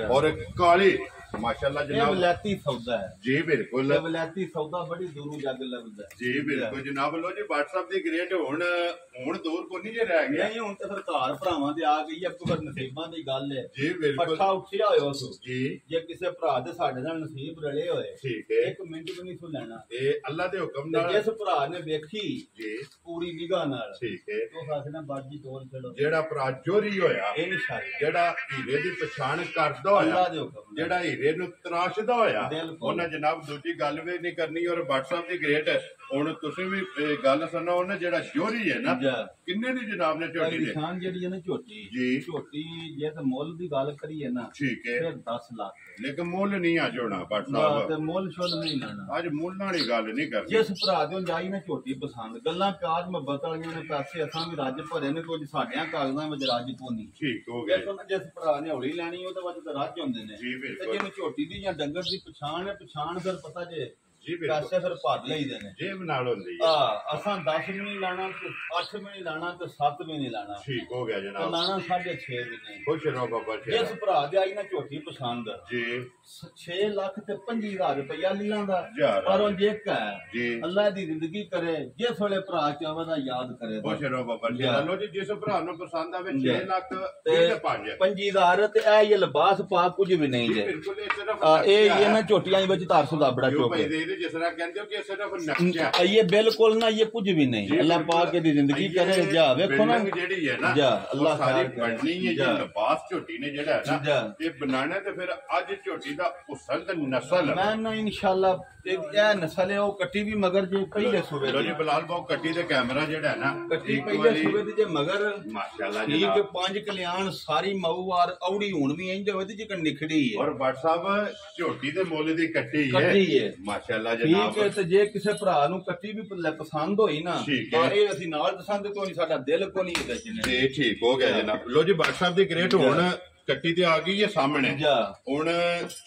ਔਰ ਕਾਲੀ ਮਾਸ਼ਾਅੱਲਾ ਜਨਾਬ ਵਲੈਤੀ ਸੌਦਾ ਹੈ ਜੀ ਬਿਲਕੁਲ ਵਲੈਤੀ ਸੌਦਾ ਬੜੀ ਦੂਰੋਂ ਜੱਗ ਲੱਭਦਾ ਜੀ ਬਿਲਕੁਲ ਜਨਾਬ ਲੋ ਜੀ WhatsApp ਦੀ ਗ੍ਰੇਡ ਹੁਣ ਦੂਰ ਕੋ ਨਹੀਂ ਜੇ ਰਹਿ ਗਿਆ ਨਹੀਂ ਹੁਣ ਤੇ ਫਿਰ ਘਰ ਭਰਾਵਾਂ ਦੇ ਆ ਗਈ ਹੈ ਕੋਈ ਨਸੀਬਾਂ ਦੀ ਗੱਲ ਹੈ ਜੀ ਬਿਲਕੁਲ ਪੱਠਾ ਉੱਠਿਆ ਹੋਇਆ ਸੋ ਜੀ ਜੇ ਕਿਸੇ ਭਰਾ ਦੇ ਸਾਡੇ ਨਾਲ ਨਸੀਬ ਰਲੇ ਹੋਏ ਠੀਕ ਹੈ ਇੱਕ ਮਿੰਟ ਵੀ ਨਹੀਂ ਸੁ ਲੈਣਾ ਇਹ ਅੱਲਾ ਦੇ ਹੁਕਮ ਨਾਲ ਜਿਸ ਭਰਾ ਨੇ ਵੇਖੀ ਜੀ ਪੂਰੀ ਨਿਗਾਹ ਨਾਲ ਠੀਕ ਹੈ ਉਹ ਸਾਖਣਾ ਬਾਜੀ ਤੋੜ ਛੱਡੋ ਜਿਹੜਾ ਭਰਾ ਚੋਰੀ ਹੋਇਆ ਇਨਸ਼ਾਅੱਲਾ ਜਿਹੜਾ ਹੀਰੇ ਦੀ ਪਛਾਣ ਕਰਦਾ ਹੋਇਆ ਅੱਲਾ ਦੇ ਹੁਕਮ ਜਿਹੜਾ ਹੀਰੇ ਨੂੰ ਤਰਾਸ਼ਦਾ ਹੋਇਆ ਉਹਨਾਂ ਜਨਾਬ ਦੂਜੀ ਗੱਲ ਵੀ ਨਹੀਂ ਕਰਨੀ ਔਰ WhatsApp ਦੀ ਗ੍ਰੇਟ ਹੁਣ ਤੁਸੀਂ ਵੀ ਗੱਲ ਸੁਣੋ ਉਹਨੇ ਜਿਹੜਾ ਚੋਰੀ ਹੈ ਨਾ ਕਿੰਨੇ ਦੀ ਜਨਾਬ ਨੇ ਝੋਟੀ ਦੇ ਨਿਸ਼ਾਨ ਜਿਹੜੀ ਹੈ ਨਾ ਝੋਟੀ ਜੀ ਝੋਟੀ ਜੇ ਤਾਂ ਮੁੱਲ ਦੀ ਗੱਲ ਕਰੀਏ ਨਾ ਠੀਕ ਹੈ ਫਿਰ 10 ਲੱਖ ਲੇਕਿਨ ਮੁੱਲ ਨਹੀਂ ਆ ਜੋਣਾ WhatsApp ਤੇ ਮੁੱਲ ਸ਼ੁੱਧ ਨਹੀਂ ਲੈਣਾ ਅੱਜ ਮੁੱਲ ਵਾਲੀ ਗੱਲ ਨਹੀਂ ਕਰਨੀ ਜਿਸ ਭਰਾ ਦੇ ਜਾਈ ਨਾ ਝੋਟੀ ਪਸੰਦ ਗੱਲਾਂ ਪਿਆਰ ਮੁਹੱਬਤ ਵਾਲੀਆਂ ਨੇ ਪੈਸੇ ਅਸਾਂ ਵੀ ਰੱਜ ਭਰੇ ਨੇ ਕੁਝ ਸਾਡਿਆਂ ਕਾਗਜ਼ਾਂ ਵਿੱਚ ਰੱਜ ਕੋਨੀ ਠੀਕ ਹੋ ਗਿਆ ਜਿਸ ਭਰਾ ਨੇ ਹੌਲੀ ਲੈਣੀ ਉਹਦੇ ਵਿੱਚ ਤਾਂ ਰੱਜ ਹੁੰਦੇ ਨੇ ਤੇ ਜਿਹਨੂੰ ਝੋਟੀ ਦੀ ਜਾਂ ਡੰਗਰ ਦੀ ਪਛਾਣ ਫਿਰ ਪਤਾ ਜੇ ਜੀ ਪੈਸੇ ਫਿਰ ਭਰ ਲਈਦੇ ਨੇ ਜੇਬ ਨਾਲ ਹੁੰਦੀ ਹੈ ਅਸਾਂ 10 ਵੀ ਨਹੀਂ ਲਾਣਾ ਤੇ 8 ਵੀ ਨਹੀਂ ਲਾਣਾ ਤੇ 7 ਵੀ ਨਹੀਂ ਲਾਣਾ ਠੀਕ ਹੋ ਗਿਆ ਜਨਾਬ ਲਾਣਾ 6.5 ਵੀ ਨਹੀਂ ਖੁਸ਼ ਰਹੋ ਬਾਬਾ ਜੀ ਜਿਸ ਭਰਾ ਦੇ ਆਈ ਨਾ ਝੋਟੀ ਪਸੰਦ ਜੀ 6 ਲੱਖ ਤੇ 25,000 ਰੁਪਇਆ ਲੀਲਾਂਦਾ ਪਰ ਉਹ ਜੇ ਕਾ ਜੀ ਅੱਲਾਹ ਦੀ ਜ਼ਿੰਦਗੀ ਕਰੇ ਜਿਸ ਵੇਲੇ ਭਰਾ ਚਾਹਵੇ ਦਾ ਯਾਦ ਕਰੇ ਖੁਸ਼ ਰਹੋ ਬਾਬਾ ਜੀ ਲੋ ਜੀ ਜਿਸ ਭਰਾ ਨੂੰ ਪਸੰਦ ਆਵੇ 6 ਲੱਖ ਤੇ 25,000 ਤੇ ਇਹ ਲਿਬਾਸ ਪਾ ਕੁਝ ਵੀ ਨਹੀਂ ਜੇ ਬਿਲਕੁਲ ਇਹ ਸਿਰਫ ਇਹ ਇਹਨਾਂ ਝੋਟੀਆਂ ਵਿੱਚ ਧਾਰ ਸੁਦਾ ਬੜਾ ਚੋਕੇ ਜਿਸ ਤਰ੍ਹਾਂ ਕਹਿੰਦੇ ਹੋ ਕਿ ਸਿਰਫ ਨਕਸ਼ਾ ਇਹ ਬਿਲਕੁਲ ਨਾ ਇਹ ਕੁਝ ਵੀ ਨਹੀਂ ਅੱਲਾਹ ਪਾਕ ਦੀ ਜ਼ਿੰਦਗੀ ਕਰੇ ਜਾ ਵੇਖੋ ਨਾ ਜਿਹੜੀ ਹੈ ਨਾ ਜਾ ਅੱਲਾਹ ਸਾਰੀ ਬਣਨੀ ਹੈ ਜੇ ਲਿਬਾਸ ਝੋਟੀ ਨੇ ਜਿਹੜਾ ਹੈ ਨਾ ਇਹ ਬਣਾਣਾ ਤੇ ਫਿਰ ਅੱਜ ਝੋਟੀ ਦਾ ਹੁਸਨ ਤੇ ਨਸਲ ਮੈਂ ਨਾ ਇਨਸ਼ਾਅੱਲਾ ਇਹ ਨਸਲ ਹੈ ਉਹ ਕੱਟੀ ਵੀ ਮਗਰ ਜੇ ਪਹਿਲੇ ਸੂਬੇ ਲੋ ਜੀ ਬਲਾਲ ਬਾਉ ਕੱਟੀ ਤੇ ਕੈਮਰਾ ਜਿਹੜਾ ਹੈ ਨਾ ਕੱਟੀ ਪਹਿਲੇ ਸੂਬੇ ਦੀ ਜੇ ਮਗਰ ਮਾਸ਼ਾਅੱਲਾ ਜੀ ਠੀਕ 5 ਕਲਿਆਣ ਸਾਰੀ ਮਊਵਾਰ ਔੜੀ ਹੁਣ ਵੀ ਇੰਜ ਹੋਵੇ ਤੇ ਜੇ ਨਿਖੜੀ ਹੈ ਔਰ ਬਟ ਸਾਹਿਬ ਝੋਟੀ ਦੇ ਮੁੱਲ ਦੀ ਕੱਟੀ ਹੈ ਮਾਸ਼ਾਅੱਲਾ ਜਨਾਬ ਠੀਕ ਹੈ ਤੇ ਜੇ ਕਿਸੇ ਭਰਾ ਨੂੰ ਕੱਟੀ ਵੀ ਪਸੰਦ ਹੋਈ ਨਾ ਤਾਂ ਇਹ ਅਸੀਂ ਨਾਲ ਪਸੰਦ ਤੋਂ ਨਹੀਂ ਸਾਡਾ ਦਿਲ ਕੋ ਨਹੀਂ ਇਹਦੇ ਚ ਤੇ ਠੀਕ ਹੋ ਗਿਆ ਜਨਾਬ ਲੋ ਜੀ ਬਟ ਸਾਹਿਬ ਦੀ ਗ੍ਰੇਟ ਹੁਣ ਕੱਟੀ ਤੇ ਆ ਗਈ ਹੈ ਸਾਹਮਣੇ ਹੁਣ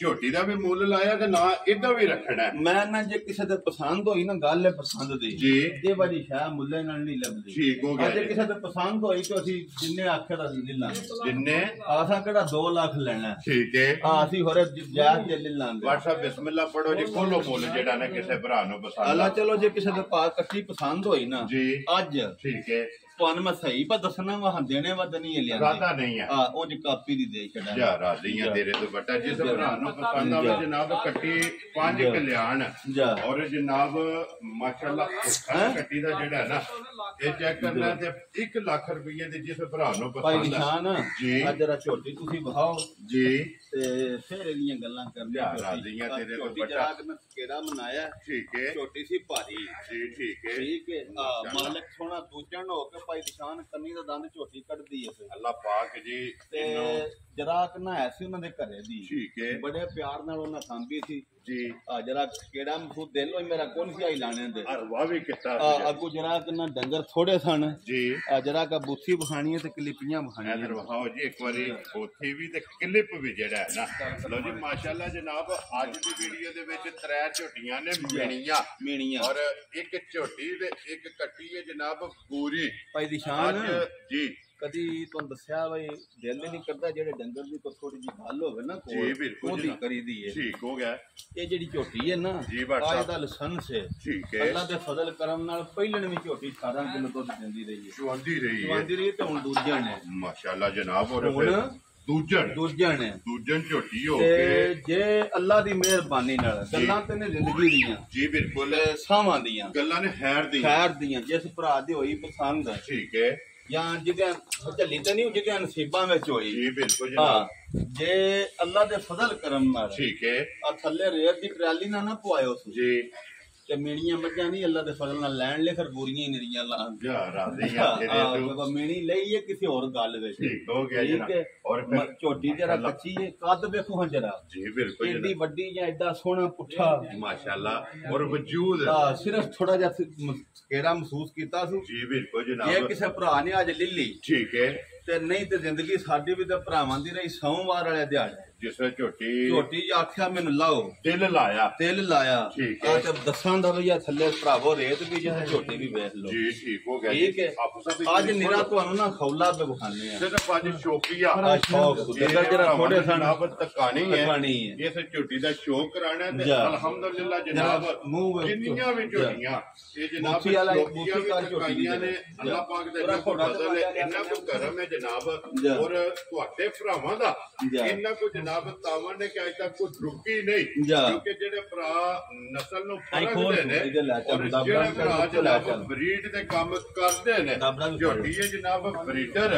ਝੋਟੀ ਦਾ ਵੀ ਮੁੱਲ ਲਾਇਆ ਤੇ ਨਾ ਇਹਦਾ ਵੀ ਰੱਖਣਾ ਮੈਂ ਨਾ ਜੇ ਕਿਸੇ ਦੇ ਪਸੰਦ ਹੋਈ ਨਾ ਗੱਲ ਹੈ ਪਸੰਦ ਦੀ ਜੀ ਇਹ ਵਾਲੀ ਸ਼ਾਹ ਮੁੱਲੇ ਨਾਲ ਨਹੀਂ ਲੱਭਦੀ ਠੀਕ ਹੋ ਗਿਆ ਜੇ ਕਿਸੇ ਦੇ ਪਸੰਦ ਹੋਈ ਤਾਂ ਅਸੀਂ ਜਿੰਨੇ ਆਖੇ ਦਾ ਲੈ ਲਾਂਗੇ ਜਿੰਨੇ ਆਸਾਂ ਕਿਹੜਾ 2 ਲੱਖ ਲੈਣਾ ਠੀਕ ਹੈ ਅਸੀਂ ਹੋਰੇ ਜਾਇਜ਼ ਦੇ ਲੈ ਲਾਂਗੇ WhatsApp ਬਿਸਮਿਲ੍ਲਾ ਪੜੋ ਜੀ ਖੋਲੋ ਮੁੱਲ ਜਿਹੜਾ ਨਾ ਕਿਸੇ ਭਰਾ ਨੂੰ ਪਸੰਦ ਅੱਲਾ ਚਲੋ ਜੇ ਕਿਸੇ ਦੇ ਪਾ ਕੱਟੀ ਪਸੰਦ ਹੋਈ ਨਾ ਜੀ ਅੱਜ ਠੀਕ ਹੈ ਤੁਹਾਨੂੰ ਮੈਂ ਸਹੀ ਪਰ ਦੱਸਣਾ ਵਾ ਦੇਣੇ ਵੱਧ ਨਹੀਂ ਲਿਆ ਰਾਦਾ ਨਹੀਂ ਹੈ ਉਹ ਜੀ ਕਾਪੀ ਦੀ ਦੇ ਛੱਡਾਂ ਜਾ ਰਾਜ਼ੀਆਂ ਤੇਰੇ ਤੋਂ ਵੱਡਾ ਜਿਸ ਭਰਾ ਨੂੰ ਪਸੰਦ ਆਵੇ ਜਨਾਬ ਕੱਟੀ 5 ਕਲਿਆਣ ਔਰ ਜਨਾਬ ਮਾਸ਼ਾਅੱਲਾ ਕੱਟੀ ਦਾ ਜਿਹੜਾ ਨਾ ਇਹ ਚੈੱਕ ਕਰਨਾ ਤੇ 1 ਲੱਖ ਰੁਪਏ ਦੀ ਜਿਸ ਭਰਾ ਨੂੰ ਪਸੰਦ ਆ ਜੀ ਆ ਜਰਾ ਝੋਟੀ ਤੁਸੀਂ ਵਹਾਓ ਜੀ ਤੇ ਫਿਰ ਇਹਦੀਆਂ ਗੱਲਾਂ ਕਰਨੀਆਂ ਰਾਜ਼ੀਆਂ ਤੇਰੇ ਤੋਂ ਵੱਡਾ ਮੈਂ ਕਿਹੜਾ ਮਨਾਇਆ ਠੀਕ ਹੈ ਝੋਟੀ ਸੀ ਭਾਰੀ ਜੀ ਠੀਕ ਹੈ ਮਾਲਕ ਸੋਹਣਾ ਦੂਜਣ ਹੋ ਕੇ ਭਾਈ ਨਿਸ਼ਾਨ ਕੰਨੀ ਦਾ ਦੰਦ ਝੋਟੀ ਕੱਢਦੀ ਹੈ ਅੱਲਾਹ ਪਾਕ ਜੀ ਤੇ ਜਰਾਕ ਨਾ ਸੀ ਉਹਨਾਂ ਦੇ ਘਰੇ ਦੀ ਠੀਕ ਹੈ ਬੜੇ ਪਿਆਰ ਨਾਲ ਉਹਨਾਂ ਸਾਂਭੀ ਸੀ ਜੀ ਜਰਾ ਕਿਹੜਾ ਮਸੂਦ ਦਿਲ ਹੋਈ ਮੇਰਾ ਕੋਲ ਸੀ ਆਈ ਲਾਣੇ ਦੇ ਅਰਵਾ ਵੀ ਕਿਤਾ ਅੱਗੂ ਜਰਾ ਕਿੰਨਾ ਡੰਗਰ ਥੋੜੇ ਸਨ ਜੀ ਜਰਾ ਕਾ ਬੁੱਥੀ ਬਖਾਣੀ ਤੇ ਕਲਿਪੀਆਂ ਬਖਾਣੀਆਂ ਇਧਰ ਵਹਾਓ ਜੀ ਇੱਕ ਵਾਰੀ ਉੱਥੇ ਵੀ ਤੇ ਕਲਿੱਪ ਵੀ ਜਿਹੜਾ ਹੈ ਨਾ ਲਓ ਜੀ ਮਾਸ਼ਾਅੱਲਾ ਜਨਾਬ ਅੱਜ ਦੀ ਵੀਡੀਓ ਦੇ ਵਿੱਚ 3 ਝੋਟੀਆਂ ਨੇ ਮੀਣੀਆਂ ਔਰ ਇੱਕ ਝੋਟੀ ਤੇ ਇੱਕ ਕੱਟੀ ਹੈ ਜਨਾਬ ਪੂਰੀ ਭਾਈ ਦੀ ਸ਼ਾਨ ਜੀ ਕਦੀ ਤੁਹਾਨੂੰ ਦੱਸਿਆ ਬਈ ਦਿਲ ਨਹੀਂ ਕਰਦਾ ਜਿਹੜੇ ਡੰਗਰ ਦੀ ਕੋਈ ਥੋੜੀ ਜਿਹੀ ਗੱਲ ਹੋਵੇ ਨਾ ਜੀ ਬਿਲਕੁਲ ਉਹਦੀ ਕਰੀਦੀ ਹੈ ਠੀਕ ਹੋ ਗਿਆ ਇਹ ਜਿਹੜੀ ਝੋਟੀ ਹੈ ਨਾ ਆਜ ਦਾ ਲਾਇਸੈਂਸ ਹੈ ਠੀਕ ਹੈ ਅੱਲਾ ਦੇ ਫਜ਼ਲ ਕਰਮ ਨਾਲ ਪਹਿਲਣ ਵੀ ਝੋਟੀ 18 ਕਿਲੋ ਦੁੱਧ ਦਿੰਦੀ ਰਹੀ ਹੈ ਚੁਆਂਦੀ ਰਹੀ ਤੇ ਹੁਣ ਦੂਜਿਆਂ ਨੇ ਮਾਸ਼ਾਅੱਲਾ ਜਨਾਬ ਔਰ ਫਿਰ ਦੂਜਣ ਝੋਟੀ ਹੋ ਕੇ ਜੇ ਅੱਲਾ ਦੀ ਮਿਹਰਬਾਨੀ ਨਾਲ ਗੱਲਾਂ ਤੇ ਨੇ ਜ਼ਿੰਦਗੀ ਦੀਆਂ ਜੀ ਬਿਲਕੁਲ ਸਾਵਾਂ ਦੀਆਂ ਗੱਲਾਂ ਨੇ ਖੈਰ ਦੀਆਂ ਜਿਸ ਭਰਾ ਦੀ ਹੋਈ ਪਸੰਦ ਹੈ ਠੀਕ ਹੈ ਜਾਂ ਜਿਹਦੇ ਝੱਲੀ ਤੇ ਨਹੀਂ ਜਿਹਦੇ ਨਸੀਬਾਂ ਵਿੱਚ ਹੋਈ ਜੀ ਬਿਲਕੁਲ ਜਨਾਬ ਜੇ ਅੱਲਾ ਦੇ ਫਜ਼ਲ ਕਰਮ ਨਾਲ ਠੀਕ ਹੈ ਆ ਥੱਲੇ ਰੇਤ ਦੀ ਟਰਾਲੀ ਨਾ ਪਵਾਇਓ ਜੀ ਤੇ ਮੀਣੀਆਂ ਮੱਝਾਂ ਨਹੀਂ ਅੱਲਾ ਦੇ ਫਜ਼ਲ ਨਾਲ ਲੈਣ ਲੈ ਫਿਰ ਬੁਰੀਆਂ ਹੀ ਨਰੀਆਂ ਲਾਣ ਜਾ ਰਾਜ਼ੀਆਂ ਤੇਰੇ ਤੋਂ ਮੀਣੀ ਲਈ ਹੈ ਕਿਸੇ ਹੋਰ ਗੱਲ ਵਿੱਚ ਠੀਕ ਹੋ ਗਿਆ ਜਨਾਬ ਔਰ ਝੋਟੀ ਜਰਾ ਕੱਚੀ ਹੈ ਕੱਦ ਵੇਖੋ ਹਾਂ ਜਰਾ ਜੀ ਬਿਲਕੁਲ ਏਡੀ ਵੱਡੀ ਜਾਂ ਐਡਾ ਸੋਹਣਾ ਪੁੱਠਾ ਮਾਸ਼ਾਅੱਲਾ ਔਰ ਵਜੂਦ ਸਿਰਫ ਥੋੜਾ ਜਿਹਾ ਕਿਹੜਾ ਮਹਿਸੂਸ ਕੀਤਾ ਸੀ ਜੀ ਬਿਲਕੁਲ ਜਨਾਬ ਇਹ ਕਿਸੇ ਭਰਾ ਨੇ ਅੱਜ ਲਿੱਲੀ ਠੀਕ ਹੈ ਤੇ ਨਹੀਂ ਤੇ ਜ਼ਿੰਦਗੀ ਸਾਡੀ ਵੀ ਤੇ ਭਰਾਵਾਂ ਦੀ ਰਹੀ ਸੋਮਵਾਰ ਵਾਲੇ ਦਿਹਾੜੇ ਜਿਸ ਝੋਟੀ ਆਖਿਆ ਮੈਨੂੰ ਲਾਓ ਦਿਲ ਲਾਇਆ ਠੀਕ ਹੈ ਤੇ ਦੱਸਾਂ ਦਾ ਭਈਆ ਥੱਲੇ ਭਰਾਵੋ ਰੇਤ ਵੀ ਜਾਂ ਝੋਟੀ ਵੀ ਵੇਖ ਲਓ ਜੀ ਠੀਕ ਹੋ ਗਿਆ ਠੀਕ ਹੈ ਅੱਜ ਨਿਰਾ ਤੁਹਾਨੂੰ ਨਾ ਖੌਲਾ ਤੇ ਬਖਾਨੇ ਆ ਸਿਰਫ ਅੱਜ ਸ਼ੌਕੀਆ ਸ਼ੌਕ ਡੰਗਰ ਜਰਾ ਥੋੜੇ ਸਨ ਤਕਾਣੀ ਹੈ ਇਸ ਝੋਟੀ ਦਾ ਸ਼ੌਕ ਕਰਾਣਾ ਤੇ ਅਲਹਮਦੁਲਿਲਾ ਜਨਾਬ ਜਿੰਨੀਆਂ ਵੀ ਝੋਟੀਆਂ ਇਹ ਜਨਾਬ ਝੋਟੀਆਂ ਨੇ ਅੱਲਾਹ ਪਾਕ ਦਾ ਇੰਨਾ ਕੋ ਫਜ਼ਲ ਹੈ ਇੰਨਾ ਕੋ ਕਰਮ ਹੈ ਜਨਾਬ ਔਰ ਤੁਹਾਡੇ ਭਰਾਵਾਂ ਦਾ ਇੰਨਾ ਕੋ ਜਨਾਬ ਤਾਵਨ ਨੇ ਕਿ ਅਜ ਤੱਕ ਕੋਈ ਰੁਕੀ ਨਹੀਂ ਕਿਉਂਕਿ ਜਿਹੜੇ ਭਰਾ ਨਸਲ ਨੂੰ ਫਰਕਦੇ ਨੇ ਔਰ ਜਿਹੜੇ ਭਰਾ ਜਨਾਬ ਬਰੀਡ ਦੇ ਕੰਮ ਕਰਦੇ ਨੇ ਝੋਟੀ ਹੈ ਜਨਾਬ ਬਰੀਡਰ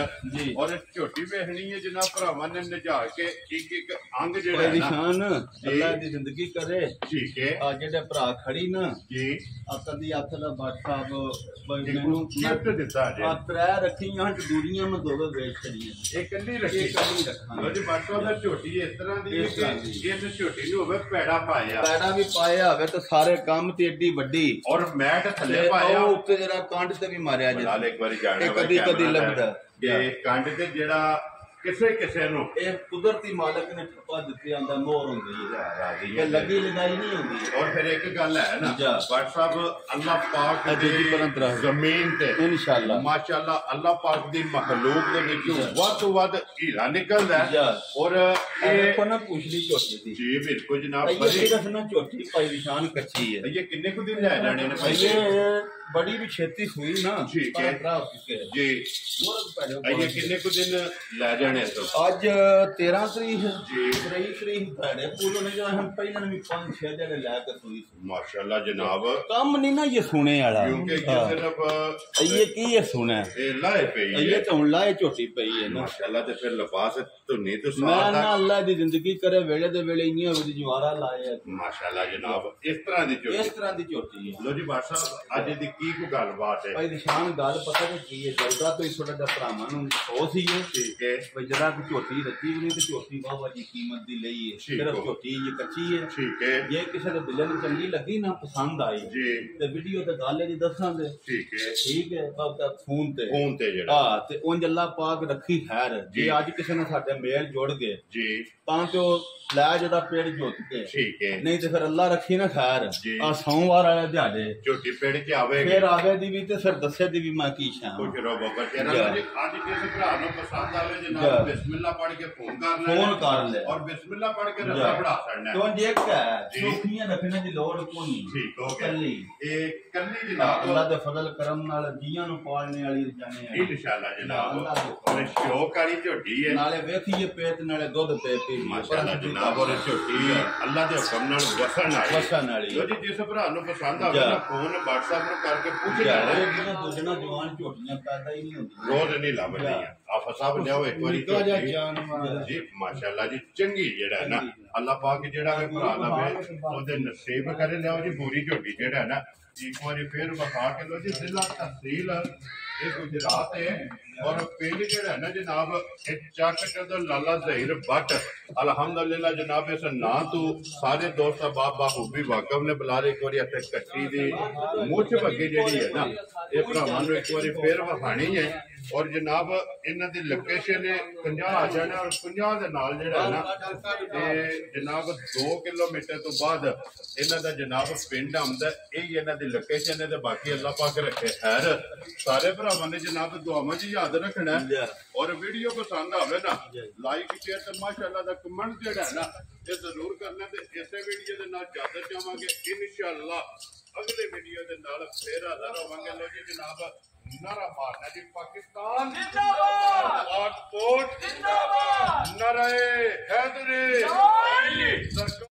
ਔਰ ਝੋਟੀ ਵੇਖਣੀ ਹੈ ਜਨਾਬ ਭਰਾਵਾਂ ਨੇ ਨਿਜਾ ਕੇ ਇੱਕ ਅੰਗ ਜਿਹੜਾ ਨਿਸ਼ਾਨ ਅੱਲਾ ਦੀ ਜ਼ਿੰਦਗੀ ਕਰੇ ਠੀਕ ਹੈ ਆ ਜਿਹੜੇ ਭਰਾ ਖੜੀ ਨਾ ਜੀ ਅਕਲ ਦੀ ਅੱਖ ਦਾ ਬਾਦ ਸਾਹਿਬ ਮੈਨੂੰ ਗਿਫਟ ਦਿੱਤਾ ਜੀ ਆ ਤਰੇ ਰੱਖੀਆਂ ਦੂਰੀਆਂ ਮੈਂ ਦੋ ਵੇਚ ਛੜੀਆਂ ਇਹ ਕੱਲੀ ਰੱਖੀ ਰੱਖਾਂ ਜੀ ਬਾਟਾ ਦਾ ਝੋਟੀ ਇਸ ਤਰ੍ਹਾਂ ਦੀ ਇਸ ਝੋਟੀ ਨੂੰ ਹੋਵੇ ਪੈੜਾ ਵੀ ਪਾਇਆ ਹੋਵੇ ਤਾਂ ਸਾਰੇ ਕੰਮ ਤੇ ਏਡੀ ਵੱਡੀ ਔਰ ਮੈਟ ਥੱਲੇ ਪਾਇਆ ਉੱਤੇ ਜਿਹੜਾ ਕੰਡ ਤੇ ਵੀ ਮਾਰਿਆ ਜੇ ਇੱਕ ਵਾਰੀ ਜਾਣਾ ਕਦੀ ਲੱਭਦਾ ਇਹ ਕੰਡ ਤੇ ਜਿਹੜਾ ਕਿਸੇ ਨੂੰ ਇਹ ਕੁਦਰਤੀ ਮਾਲਕ ਨੇ ਠੱਪਾ ਦਿੱਤੇ ਆਂਦਾ ਮੋਹਰ ਹੁੰਦੀ ਹੈ ਇਹ ਲੱਗੀ ਲਗਾਈ ਨਹੀਂ ਹੁੰਦੀ ਔਰ ਫਿਰ ਇੱਕ ਗੱਲ ਹੈ ਨਾ ਬਟ ਸਾਹਿਬ ਅੱਲਾਹ ਪਾਕ ਦੀ ਜ਼ਮੀਨ ਤੇ ਇਨਸ਼ਾਅੱਲਾ ਮਾਸ਼ਾਅੱਲਾ ਅੱਲਾਹ ਪਾਕ ਦੀ ਮਖਲੂਕ ਦੇ ਵਿੱਚੋਂ ਵੱਧ ਤੋਂ ਵੱਧ ਹੀਰਾ ਨਿਕਲਦਾ ਔਰ ਇਹ ਕੋਨਾ ਪੁੱਛਲੀ ਝੋਟੀ ਦੀ ਜੀ ਬਿਲਕੁਲ ਜਨਾਬ ਇਹ ਦੱਸਣਾ ਝੋਟੀ ਭਾਈ ਨਿਸ਼ਾਨ ਕੱਚੀ ਹੈ ਇਹ ਕਿੰਨੇ ਕੁ ਦਿਨ ਲੈ ਜਾਣੇ ਨੇ ਭਾਈ ਬੜੀ ਵੀ ਛੇਤੀ ਸੂਈ ਨਾ ਠੀਕ ਹੈ ਜੀ ਇਹ ਕਿੰਨੇ ਕੁ ਦਿਨ ਲੈ ਜਾਣੇ ਅੱਜ 13 ਤਰੀਕ ਜੀ 23 ਤਰੀਕ ਭੈੜੇ ਪੂਰੋ ਨੇ ਜੋ ਹਮ ਪਹਿਲਾਂ ਵੀ 5-6 ਜਿਹੜੇ ਲੈ ਕੇ ਸੂਈ ਮਾਸ਼ਾਅੱਲਾ ਜਨਾਬ ਕੰਮ ਨਹੀਂ ਨਾ ਇਹ ਸੁਣੇ ਵਾਲਾ ਕਿਉਂਕਿ ਸਿਰਫ ਇਹ ਕੀ ਇਹ ਸੁਣਾ ਇਹ ਲਾਏ ਪਈ ਹੈ ਇਹ ਤਾਂ ਲਾਏ ਝੋਟੀ ਪਈ ਹੈ ਨਾ ਮਾਸ਼ਾਅੱਲਾ ਤੇ ਫਿਰ ਲਿਬਾਸ ਧੁਨੀ ਤੋਂ ਮੈਂ ਨਾ ਅੱਲਾ ਦੀ ਜ਼ਿੰਦਗੀ ਕਰੇ ਵੇਲੇ ਦੇ ਵੇਲੇ ਇੰਨੀਆਂ ਉਹਦੀ ਜਵਾਰਾ ਲਾਏ ਮਾਸ਼ਾਅੱਲਾ ਜਨਾਬ ਇਸ ਤਰ੍ਹਾਂ ਦੀ ਝੋਟੀ ਹੈ ਲੋ ਜੀ ਬਾਦਸ਼ਾਹ ਸਾਹਿਬ ਅੱਜ ਦੀ ਕੀ ਕੋ ਗੱਲਬਾਤ ਹੈ ਭਾਈ ਨਿਸ਼ਾਨ ਗੱਲ ਪਤਾ ਕੀ ਹੈ ਜਲਦਾ ਤੋਂ ਹੀ ਥੋੜਾ ਜਿਹਾ ਭਰਾਵਾਂ ਨੂੰ ਹੋ ਸੀ ਠੀਕ ਹੈ ਜਰਾ ਕਿ ਝੋਟੀ ਰੱਖੀ ਵੀ ਨਹੀਂ ਤੇ ਝੋਟੀ ਬਾਬਾ ਜੀ ਕੀਮਤ ਦੀ ਲਈ ਹੈ ਸਿਰਫ ਝੋਟੀ ਇਹ ਕੱਚੀ ਹੈ ਠੀਕ ਹੈ ਜੇ ਕਿਸੇ ਦੇ ਦਿਲ ਨੂੰ ਚੰਗੀ ਲੱਗੀ ਨਾ ਪਸੰਦ ਆਈ ਜੀ ਤੇ ਵੀਡੀਓ ਤੇ ਗੱਲ ਇਹਦੀ ਦੱਸਾਂਗੇ ਠੀਕ ਹੈ ਬਾਬਾ ਫੋਨ ਤੇ ਜਿਹੜਾ ਤੇ ਉਂਝ ਅੱਲਾ ਪਾਕ ਰੱਖੀ ਖੈਰ ਜੇ ਅੱਜ ਕਿਸੇ ਨਾਲ ਸਾਡੇ ਮੇਲ ਜੁੜ ਗਏ ਜੀ ਤਾਂ ਤੇ ਉਹ ਲੈ ਜਿਹਦਾ ਪੇੜ ਜੁੱਤ ਕੇ ਠੀਕ ਹੈ ਨਹੀਂ ਤੇ ਫਿਰ ਅੱਲਾ ਰੱਖੀ ਨਾ ਖੈਰ ਆ ਸੋਮਵਾਰ ਵਾਲੇ ਦਿਹਾੜੇ ਝੋਟੀ ਪੇੜ ਚ ਆਵੇ फिर आगे दी भी ते फिर दसे दी भी मैं की शाम कुछ रो बाबा तेरा जी आज किस भरा नु पसंद आवे जनाब बिस्मिल्लाह पढ़ के फोन कर ले और बिस्मिल्लाह पढ़ के रस्ता बढ़ा छड़ना तो जे का सूफियां रखने दी लोड़ कोनी ठीक हो गया कल्ली कल्ली जनाब अल्लाह दे फजल करम नाल जियां नु पालने वाली जाने इंशाअल्लाह जनाब और शौक वाली झोटी है नाले वेखिए पेट नाले दूध पे पी माशाअल्लाह जनाब और झोटी अल्लाह दे हुक्म नाल वसन वाली जो जी जिस भरा नु पसंद आवे ना फोन WhatsApp नु करके पूछ लेना ये दूजना जवान झोटियां पैदा ही नहीं होंदी रोज नहीं लभदियां आफा साहब लियाओ एक बारी जी माशाअल्लाह जी चंगी जेड़ा है ना अल्लाह पाक जेड़ा है भरा लवे ओदे नसीब करे लियाओ जी पूरी झोटी जेड़ा है ना एक बारी फिर बखा के लो जी जिला तहसील ये गुजरात है और पिंड जेड़ा है ना जनाब चक कदर लाला ज़हीर भट्ट अल्हम्दुलिल्लाह जनाब इस ना तो सारे दोस्त बाप बाखूबी वाकफ ने बुला एक बारी अपने कच्ची दी मुछ बग्गी जेड़ी है ना ये भरावां नूं एक बारी फिर विखाणी है और जनाब इन्हां दी लोकेशन 50 आ जाना और 50 दे नाल जेड़ा है ना ते जनाब 2 किलोमीटर तो बाद इन्हां दा जनाब पिंड आंदा यही इन्हां दी लोकेशन है ते बाकी अल्लाह पाक रखे खैर सारे भरावां ने जनाब दुआवां च याद रखना और वीडियो पसंद आवे ना लाइक शेयर ते माशाअल्लाह दा कमेंट जेड़ा है ना ये जरूर करना ते इसे वीडियो दे नाल ज्यादा चाहांगे इंशाअल्लाह अगले वीडियो दे नाल फिर हाज़िर होवांगे लो जी जनाब नारा मारना जी पाकिस्तान जिंदाबाद पाक कोट जिंदाबाद नारे हैदरी